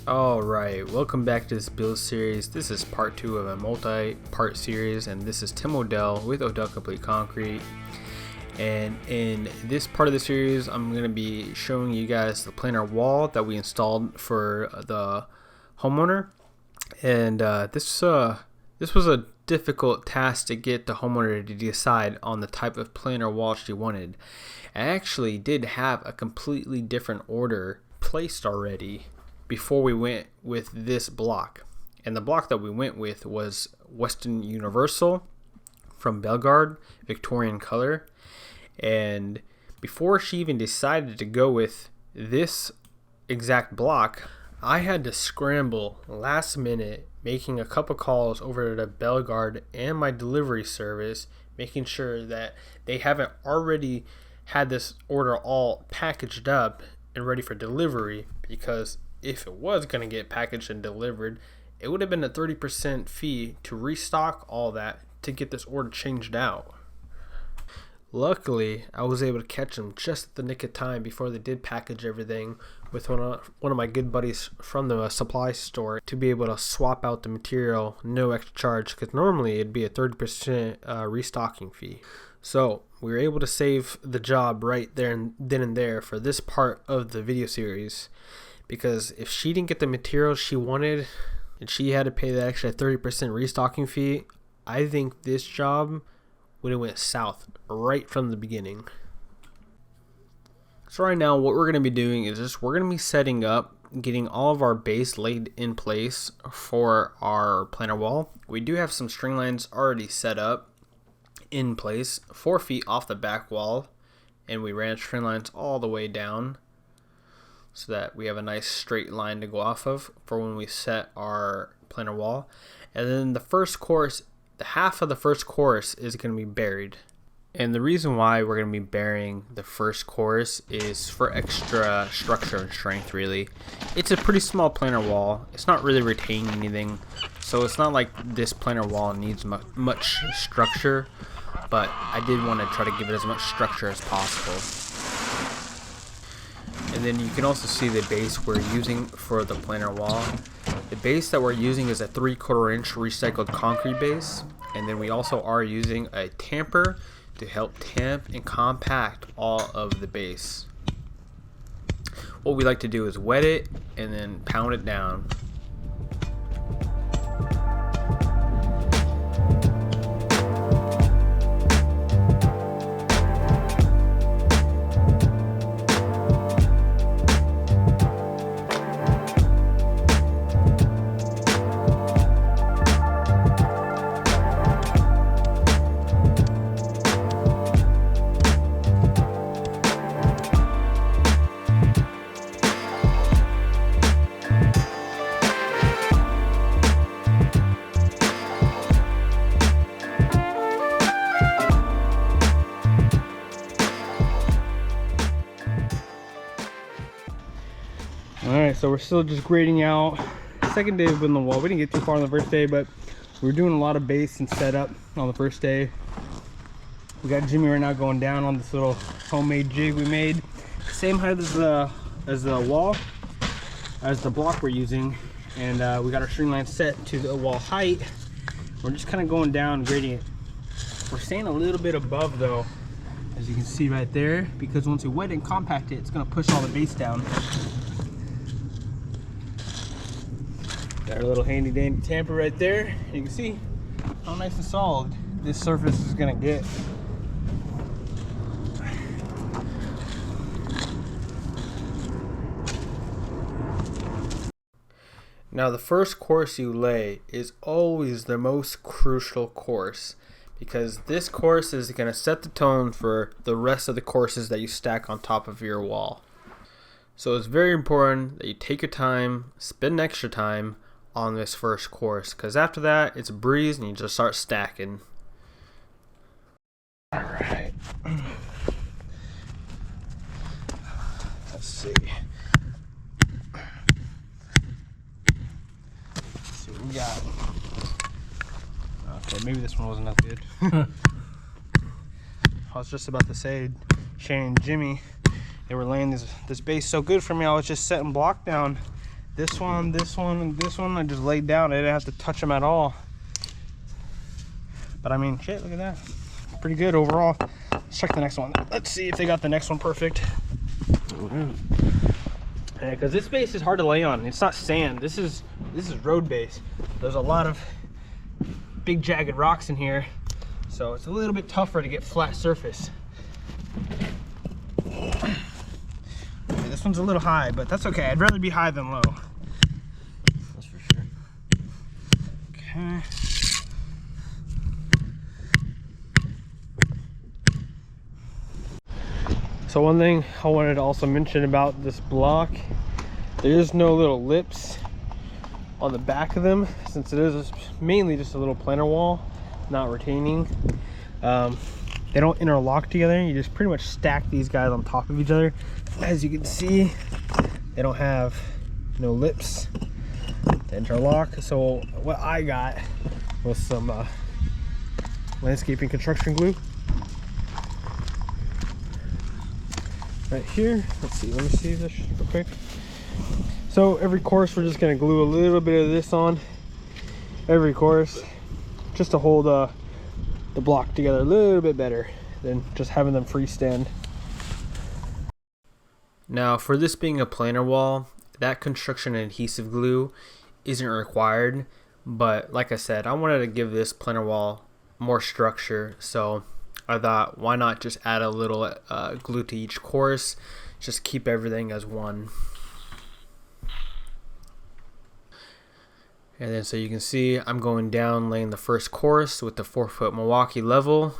Alright, welcome back to this build series. This is part 2 of a multi-part series, and this is Tim Odell with Odell Complete Concrete. And in this part of the series, I'm going to be showing you guys the planar wall that we installed for the homeowner. And this was a difficult task to get the homeowner to decide on the type of planar wall she wanted. I actually did have a completely different order placed already before we went with this block, and the block that we went with was Western Universal from Bellegarde, Victorian color. And before she even decided to go with this exact block, I had to scramble last minute, making a couple calls over to Bellegarde and my delivery service, making sure that they haven't already had this order all packaged up and ready for delivery, because if it was going to get packaged and delivered, it would have been a 30% fee to restock all that to get this order changed out. Luckily, I was able to catch them just at the nick of time before they did package everything with one of my good buddies from the supply store to be able to swap out the material, no extra charge, because normally it'd be a 30% restocking fee. So we were able to save the job right there and then and there for this part of the video series. Because if she didn't get the material she wanted and she had to pay that extra 30% restocking fee, I think this job would have went south right from the beginning. So right now what we're going to be doing is we're going to be setting up, getting all of our base laid in place for our planar wall. We do have some string lines already set up in place 4 feet off the back wall, and we ran string lines all the way down so that we have a nice straight line to go off of for when we set our planar wall. And then the first course, the half of the first course is going to be buried. And the reason why we're going to be burying the first course is for extra structure and strength, really. It's a pretty small planar wall. It's not really retaining anything, so it's not like this planar wall needs much structure, but I did want to try to give it as much structure as possible. And then you can also see the base we're using for the planar wall. The base that we're using is a 3/4 inch recycled concrete base, and then we also are using a tamper to help tamp and compact all of the base. What we like to do is wet it and then pound it down. Alright, so we're still just grading out. Second day of building the wall. We didn't get too far on the first day, but we were doing a lot of base and setup on the first day. We got Jimmy right now going down on this little homemade jig we made. Same height as the wall, as the block we're using. And we got our string line set to the wall height. We're just kind of going down, grading it. We're staying a little bit above though, as you can see right there, because once we wet and compact it, it's going to push all the base down. Got our little handy dandy tamper right there. You can see how nice and solid this surface is gonna get. Now the first course you lay is always the most crucial course, because this course is gonna set the tone for the rest of the courses that you stack on top of your wall. So it's very important that you take your time, spend extra time on this first course, because after that it's a breeze and you just start stacking. Alright, let's see what we got. Okay, maybe this one wasn't that good. I was just about to say, Shane and Jimmy, they were laying this base so good for me. I was just setting block down This one, and this one I just laid down. I didn't have to touch them at all. But I mean, shit, look at that. Pretty good overall. Let's check the next one. Let's see if they got the next one perfect. Yeah, because this base is hard to lay on. It's not sand. This is road base. There's a lot of big jagged rocks in here, so it's a little bit tougher to get flat surface. Okay, this one's a little high, but that's okay. I'd rather be high than low. That's for sure. Okay. So one thing I wanted to also mention about this block, there's no little lips on the back of them, since it is mainly just a little planer wall, not retaining. They don't interlock together. You just pretty much stack these guys on top of each other. As you can see, they don't have no lips to interlock. So what I got was some landscaping construction glue right here. Let's see, let me see this real quick. So every course we're just going to glue a little bit of this on every course, just to hold the block together a little bit better than just having them freestand. Now for this being a planer wall, that construction adhesive glue isn't required, but like I said, I wanted to give this planer wall more structure, so I thought, why not just add a little glue to each course, just keep everything as one. And then so you can see I'm going down laying the first course with the 4-foot Milwaukee level,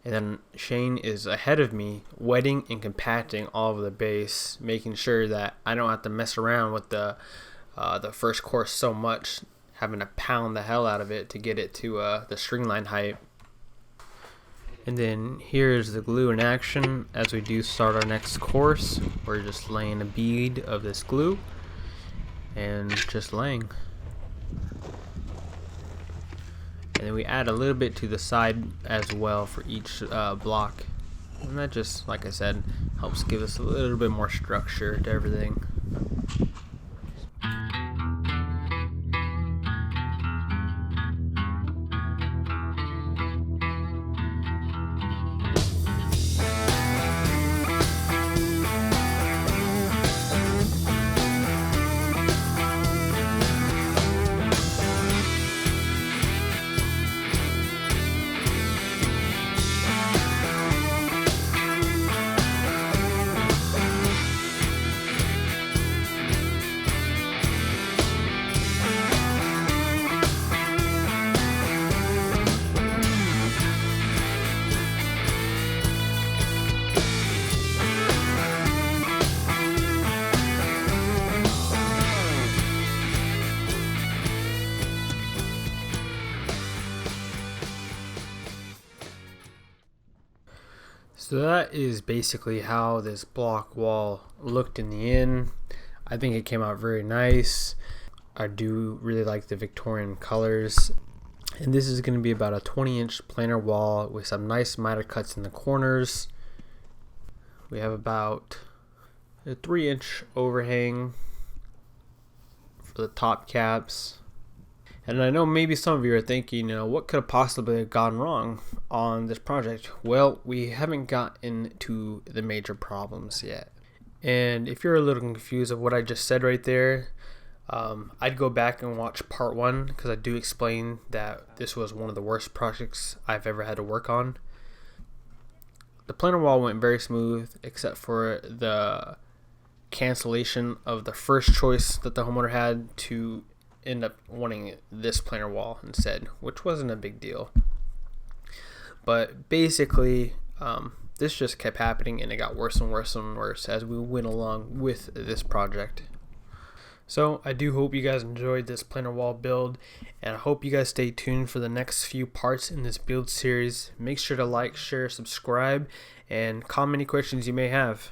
and then Shane is ahead of me wetting and compacting all of the base, making sure that I don't have to mess around with the first course so much, having to pound the hell out of it to get it to the string line height. And then here's the glue in action as we do start our next course. We're just laying a bead of this glue and just laying. And then we add a little bit to the side as well for each block. And that just, like I said, helps give us a little bit more structure to everything. So that is basically how this block wall looked in the end. I think it came out very nice. I do really like the Victorian colors. And this is going to be about a 20-inch planer wall with some nice miter cuts in the corners. We have about a 3-inch overhang for the top caps. And I know maybe some of you are thinking, what could have possibly gone wrong on this project? Well, we haven't gotten to the major problems yet. And if you're a little confused of what I just said right there, I'd go back and watch part 1, because I do explain that this was one of the worst projects I've ever had to work on. The planer wall went very smooth, except for the cancellation of the first choice that the homeowner had to end up wanting this planer wall instead, which wasn't a big deal. But basically, this just kept happening, and it got worse and worse and worse as we went along with this project. So I do hope you guys enjoyed this planer wall build, and I hope you guys stay tuned for the next few parts in this build series. Make sure to like, share, subscribe, and comment any questions you may have.